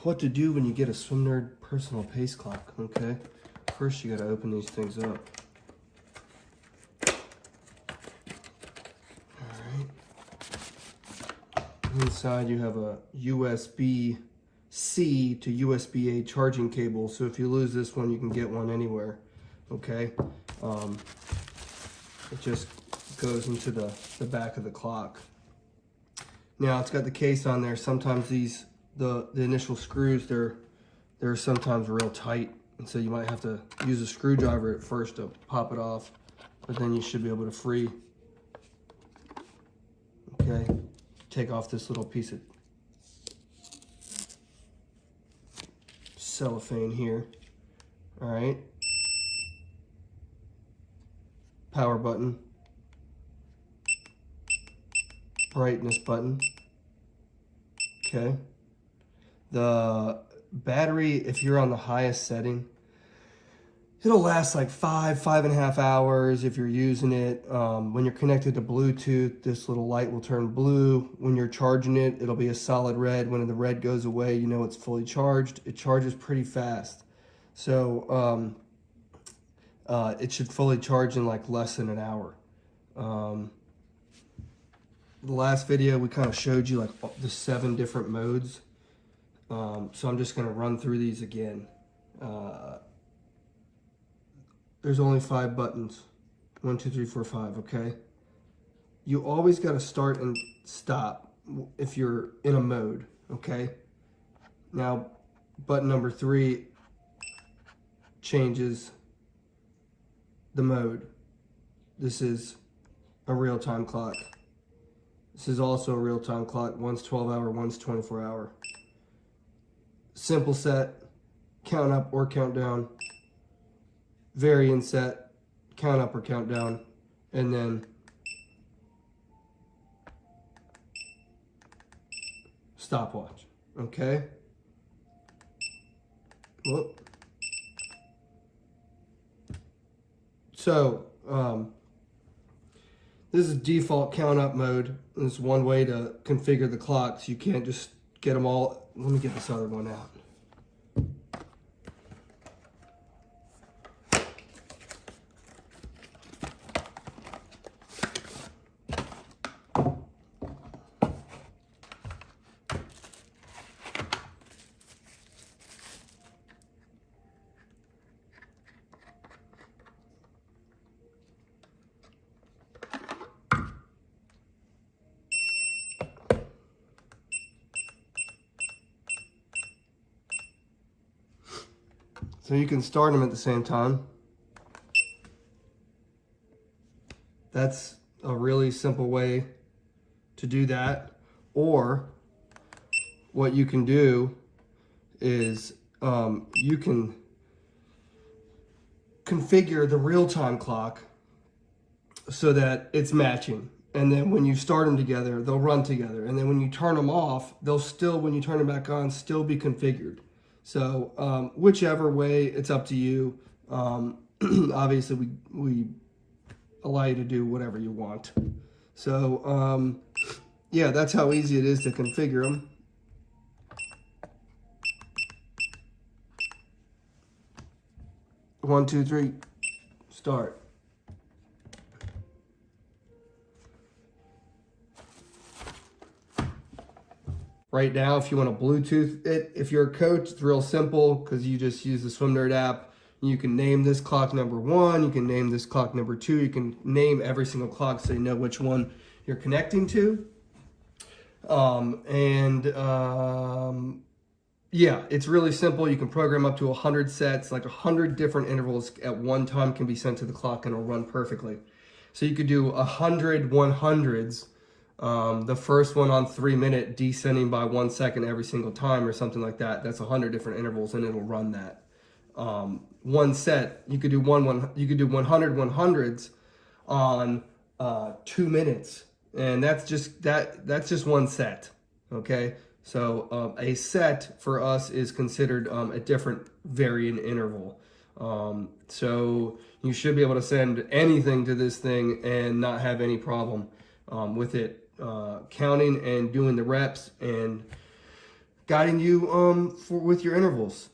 what to do when you get a Swimnerd Personal Pace Clock, okay? First, you gotta open these things up. Alright. Inside, you have a USB-C to USB-A charging cable, so if you lose this one, you can get one anywhere, okay? It just goes into the back of the clock. Now, it's got the case on there. Sometimes these the initial screws, they're sometimes real tight, and so you might have to use a screwdriver at first to pop it off, but then you should be able to free. Okay, take off this little piece of cellophane here. All right, power button, brightness button. Okay. The battery, if you're on the highest setting, it'll last like 5.5 hours if you're using it. When you're connected to Bluetooth, this little light will turn blue. When you're charging it, it'll be a solid red. When the red goes away, you know it's fully charged. It charges pretty fast. So it should fully charge in like less than an hour. The last video, we kind of showed you like the 7 different modes. So I'm just going to run through these again. There's only 5 buttons. 1, 2, 3, 4, 5, okay? You always got to start and stop if you're in a mode, okay? Now, button number 3 changes the mode. This is a real-time clock. This is also a real-time clock. One's 12-hour, one's 24-hour. Simple set, count up or count down. Variant set, count up or count down. And then stopwatch, okay? Whoop. So, this is default count up mode. This is one way to configure the clocks. You can't just get them all. Let me get this other one out. So you can start them at the same time. That's a really simple way to do that. Or what you can do is you can configure the real-time clock so that it's matching. And then when you start them together, they'll run together. And then when you turn them off, they'll still, when you turn them back on, still be configured. So whichever way, it's up to you. Obviously, we allow you to do whatever you want. So yeah, that's how easy it is to configure them. One, two, three, start. Right now, if you want to Bluetooth it, if you're a coach, it's real simple because you just use the Swimnerd app. You can name this clock number 1, you can name this clock number 2, you can name every single clock so you know which one you're connecting to. Yeah, it's really simple. You can program up to 100 sets, like 100 different intervals at one time can be sent to the clock and it'll run perfectly. So you could do 100 100s. The first one on 3-minute descending by 1 second every single time or something like that. That's 100 different intervals and it'll run that. One set, you could do you could do 100 100s on 2 minutes, and that's just one set. Okay, so a set for us is considered a different varying interval. So you should be able to send anything to this thing and not have any problem with it counting and doing the reps and guiding you with your intervals.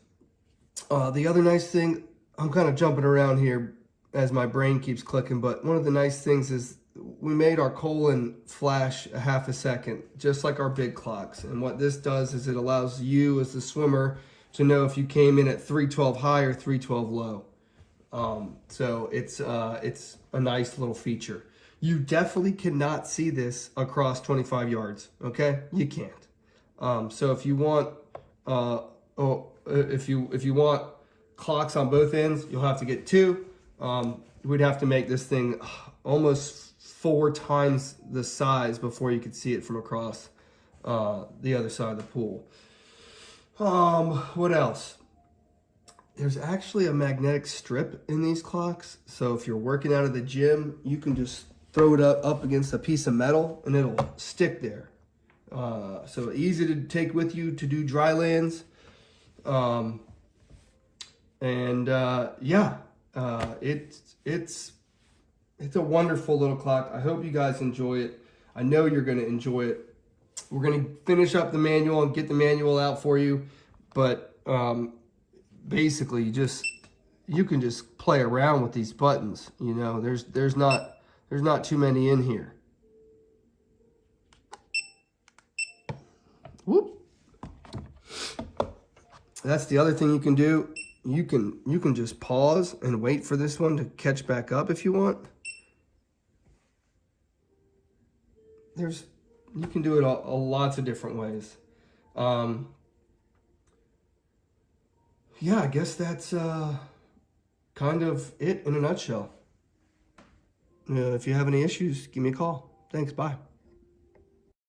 The other nice thing, I'm kind of jumping around here as my brain keeps clicking, but one of the nice things is we made our colon flash a half a second, just like our big clocks. And what this does is it allows you as the swimmer to know if you came in at 312 high or 312 low. So it's a nice little feature. You definitely cannot see this across 25 yards. Okay, you can't. So if you want, if you want clocks on both ends, you'll have to get two. We'd have to make this thing almost 4 times the size before you could see it from across the other side of the pool. What else? There's actually a magnetic strip in these clocks. So if you're working out of the gym, you can just throw it up against a piece of metal and it'll stick there. So easy to take with you to do dry lands. It's a wonderful little clock. I hope you guys enjoy it. I know you're going to enjoy it. We're going to finish up the manual and get the manual out for you. But basically, you can just play around with these buttons. You know, there's not too many in here. Whoop. That's the other thing you can do. You can just pause and wait for this one to catch back up if you want. You can do it lots of different ways. Yeah, I guess that's kind of it in a nutshell. If you have any issues, give me a call. Thanks, bye.